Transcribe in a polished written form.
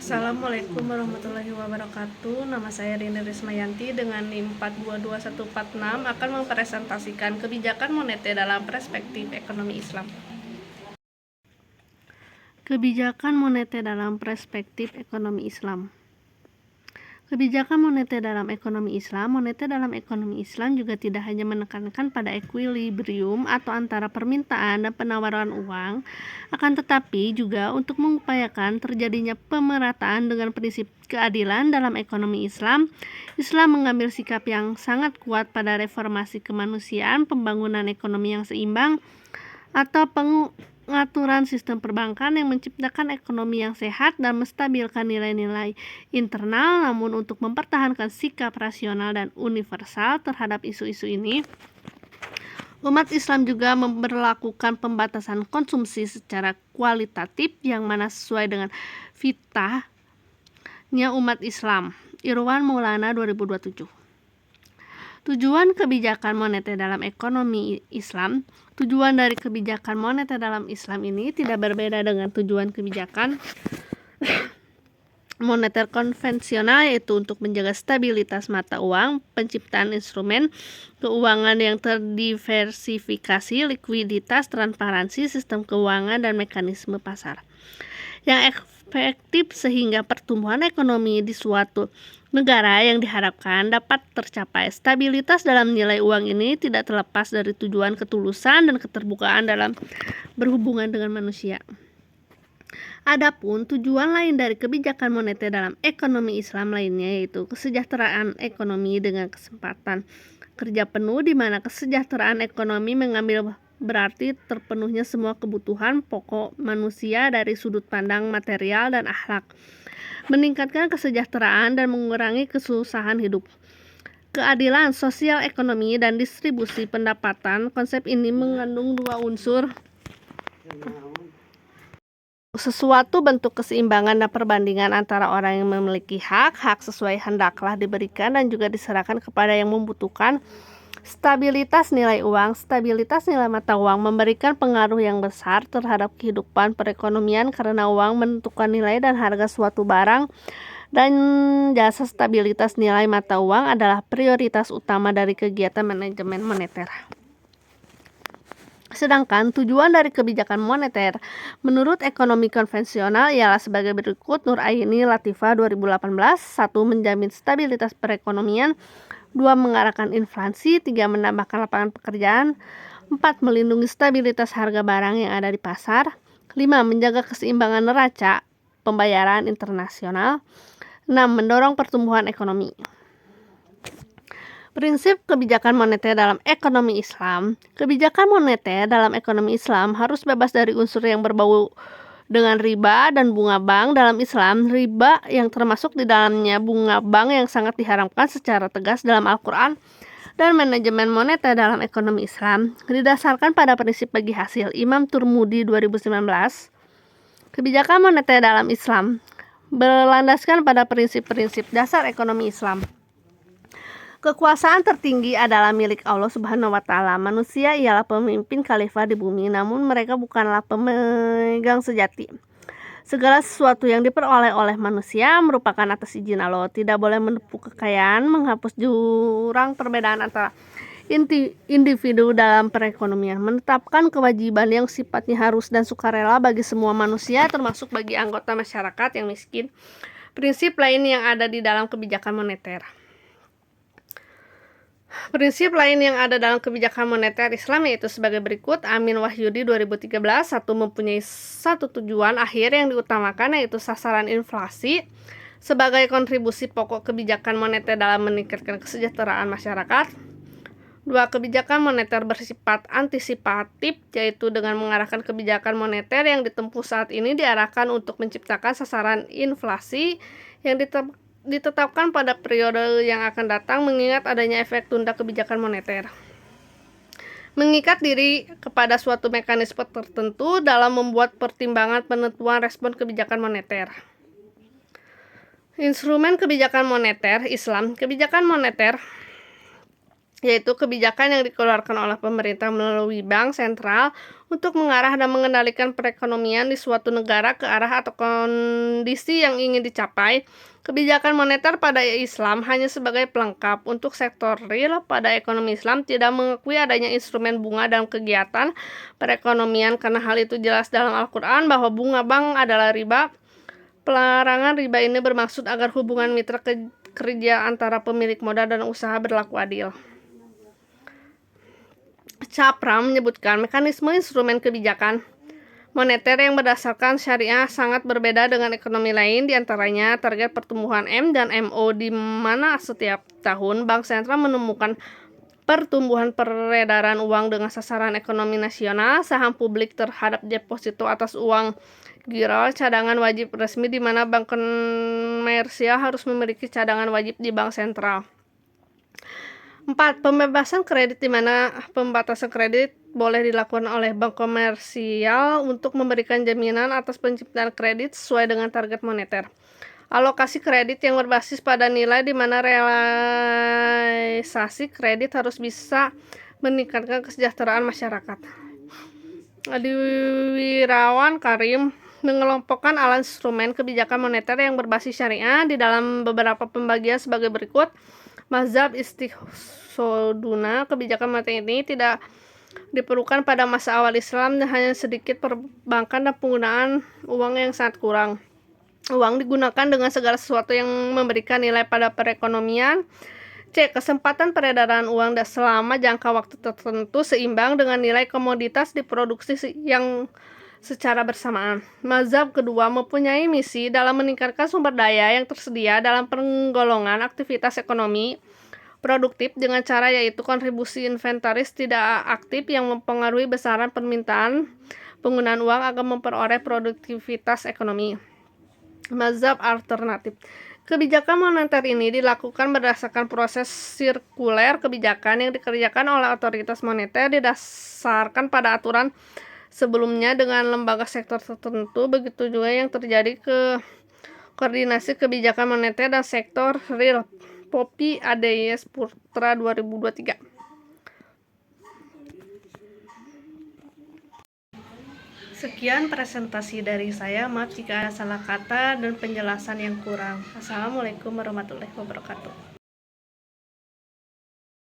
Assalamualaikum warahmatullahi wabarakatuh. Nama saya Rini Rismayanti dengan NIM 422146 akan mempresentasikan kebijakan moneter dalam perspektif ekonomi Islam. Kebijakan moneter dalam perspektif ekonomi Islam. Kebijakan moneter dalam ekonomi Islam. Moneter dalam ekonomi Islam juga tidak hanya menekankan pada equilibrium atau antara permintaan dan penawaran uang, akan tetapi juga untuk mengupayakan terjadinya pemerataan dengan prinsip keadilan dalam ekonomi Islam. Islam mengambil sikap yang sangat kuat pada reformasi kemanusiaan, pembangunan ekonomi yang seimbang, atau pengaturan sistem perbankan yang menciptakan ekonomi yang sehat dan menstabilkan nilai-nilai internal. Namun untuk mempertahankan sikap rasional dan universal terhadap isu-isu ini, umat Islam juga memberlakukan pembatasan konsumsi secara kualitatif yang mana sesuai dengan fitrahnya umat Islam. Irwan Maulana 2027. Tujuan kebijakan moneter dalam ekonomi Islam. Tujuan dari kebijakan moneter dalam Islam ini tidak berbeda dengan tujuan kebijakan moneter konvensional, yaitu untuk menjaga stabilitas mata uang, penciptaan instrumen keuangan yang terdiversifikasi, likuiditas, transparansi sistem keuangan, dan mekanisme pasar yang efektif sehingga pertumbuhan ekonomi di suatu negara yang diharapkan dapat tercapai. Stabilitas dalam nilai uang ini tidak terlepas dari tujuan ketulusan dan keterbukaan dalam berhubungan dengan manusia. Adapun tujuan lain dari kebijakan moneter dalam ekonomi Islam lainnya yaitu kesejahteraan ekonomi dengan kesempatan kerja penuh, di mana kesejahteraan ekonomi mengambil berarti terpenuhnya semua kebutuhan pokok manusia dari sudut pandang material dan akhlak, meningkatkan kesejahteraan dan mengurangi kesusahan hidup. Keadilan sosial ekonomi dan distribusi pendapatan. Konsep ini mengandung dua unsur, sesuatu bentuk keseimbangan dan perbandingan antara orang yang memiliki hak sesuai hendaklah diberikan dan juga diserahkan kepada yang membutuhkan. Stabilitas nilai uang. Stabilitas nilai mata uang memberikan pengaruh yang besar terhadap kehidupan perekonomian karena uang menentukan nilai dan harga suatu barang dan jasa. Stabilitas nilai mata uang adalah prioritas utama dari kegiatan manajemen moneter. Sedangkan tujuan dari kebijakan moneter menurut ekonomi konvensional ialah sebagai berikut. Nur Aini Latifah 2018. 1. Menjamin stabilitas perekonomian. 2. Mengarahkan inflasi. 3. Menambahkan lapangan pekerjaan. 4. Melindungi stabilitas harga barang yang ada di pasar. 5. Menjaga keseimbangan neraca pembayaran internasional. 6. Mendorong pertumbuhan ekonomi. Prinsip kebijakan moneter dalam ekonomi Islam. Kebijakan moneter dalam ekonomi Islam harus bebas dari unsur yang berbau dengan riba dan bunga bank. Dalam Islam, riba yang termasuk di dalamnya bunga bank yang sangat diharamkan secara tegas dalam Al-Quran, dan manajemen moneter dalam ekonomi Islam didasarkan pada prinsip bagi hasil. Imam Turmudi 2019. Kebijakan moneter dalam Islam berlandaskan pada prinsip-prinsip dasar ekonomi Islam. Kekuasaan tertinggi adalah milik Allah Subhanahu wa Ta'ala. Manusia ialah pemimpin khalifah di bumi, namun mereka bukanlah pemegang sejati. Segala sesuatu yang diperoleh oleh manusia merupakan atas izin Allah. Tidak boleh menipu kekayaan, menghapus jurang perbedaan antara individu dalam perekonomian, menetapkan kewajiban yang sifatnya harus dan sukarela bagi semua manusia, termasuk bagi anggota masyarakat yang miskin. Prinsip lain yang ada di dalam kebijakan moneter. Prinsip lain yang ada dalam kebijakan moneter Islam yaitu sebagai berikut. Amin Wahyudi 2013. 1. Mempunyai satu tujuan akhir yang diutamakan yaitu sasaran inflasi sebagai kontribusi pokok kebijakan moneter dalam meningkatkan kesejahteraan masyarakat. 2. Kebijakan moneter bersifat antisipatif, yaitu dengan mengarahkan kebijakan moneter yang ditempuh saat ini diarahkan untuk menciptakan sasaran inflasi yang ditetapkan pada periode yang akan datang, mengingat adanya efek tunda kebijakan moneter. Mengikat diri kepada suatu mekanisme tertentu dalam membuat pertimbangan penentuan respon kebijakan moneter. Instrumen kebijakan moneter Islam. Kebijakan moneter yaitu kebijakan yang dikeluarkan oleh pemerintah melalui bank sentral untuk mengarah dan mengendalikan perekonomian di suatu negara ke arah atau kondisi yang ingin dicapai. Kebijakan moneter pada Islam hanya sebagai pelengkap. Untuk sektor real pada ekonomi Islam tidak mengakui adanya instrumen bunga dalam kegiatan perekonomian karena hal itu jelas dalam Al-Quran bahwa bunga bank adalah riba. Pelarangan riba ini bermaksud agar hubungan mitra kerja antara pemilik modal dan usaha berlaku adil. Capra menyebutkan mekanisme instrumen kebijakan moneter yang berdasarkan syariah sangat berbeda dengan ekonomi lain, diantaranya target pertumbuhan M dan MO, di mana setiap tahun bank sentral menemukan pertumbuhan peredaran uang dengan sasaran ekonomi nasional, saham publik terhadap deposito atas uang giroh, cadangan wajib resmi di mana bank komersial harus memiliki cadangan wajib di bank sentral. 4. Pembebasan kredit di mana pembatasan kredit boleh dilakukan oleh bank komersial untuk memberikan jaminan atas penciptaan kredit sesuai dengan target moneter. Alokasi kredit yang berbasis pada nilai di mana realisasi kredit harus bisa meningkatkan kesejahteraan masyarakat. Adi Wirawan Karim mengelompokkan ala instrumen kebijakan moneter yang berbasis syariah di dalam beberapa pembagian sebagai berikut. Mazhab Istiqsoduna, kebijakan moneter ini tidak diperlukan pada masa awal Islam dan hanya sedikit perbankan dan penggunaan uang yang sangat kurang. Uang digunakan dengan segala sesuatu yang memberikan nilai pada perekonomian. C. Kesempatan peredaran uang dan selama jangka waktu tertentu seimbang dengan nilai komoditas diproduksi yang secara bersamaan. Mazhab kedua mempunyai misi dalam meningkatkan sumber daya yang tersedia dalam penggolongan aktivitas ekonomi produktif dengan cara yaitu kontribusi inventaris tidak aktif yang mempengaruhi besaran permintaan penggunaan uang agar memperoleh produktivitas ekonomi. Mazhab alternatif. Kebijakan moneter ini dilakukan berdasarkan proses sirkuler kebijakan yang dikerjakan oleh otoritas moneter didasarkan pada aturan sebelumnya dengan lembaga sektor tertentu. Begitu juga yang terjadi ke koordinasi kebijakan moneter dan sektor real. Poppy Adeyes Putra 2023. Sekian presentasi dari saya. Maaf jika ada salah kata dan penjelasan yang kurang. Assalamualaikum warahmatullahi wabarakatuh.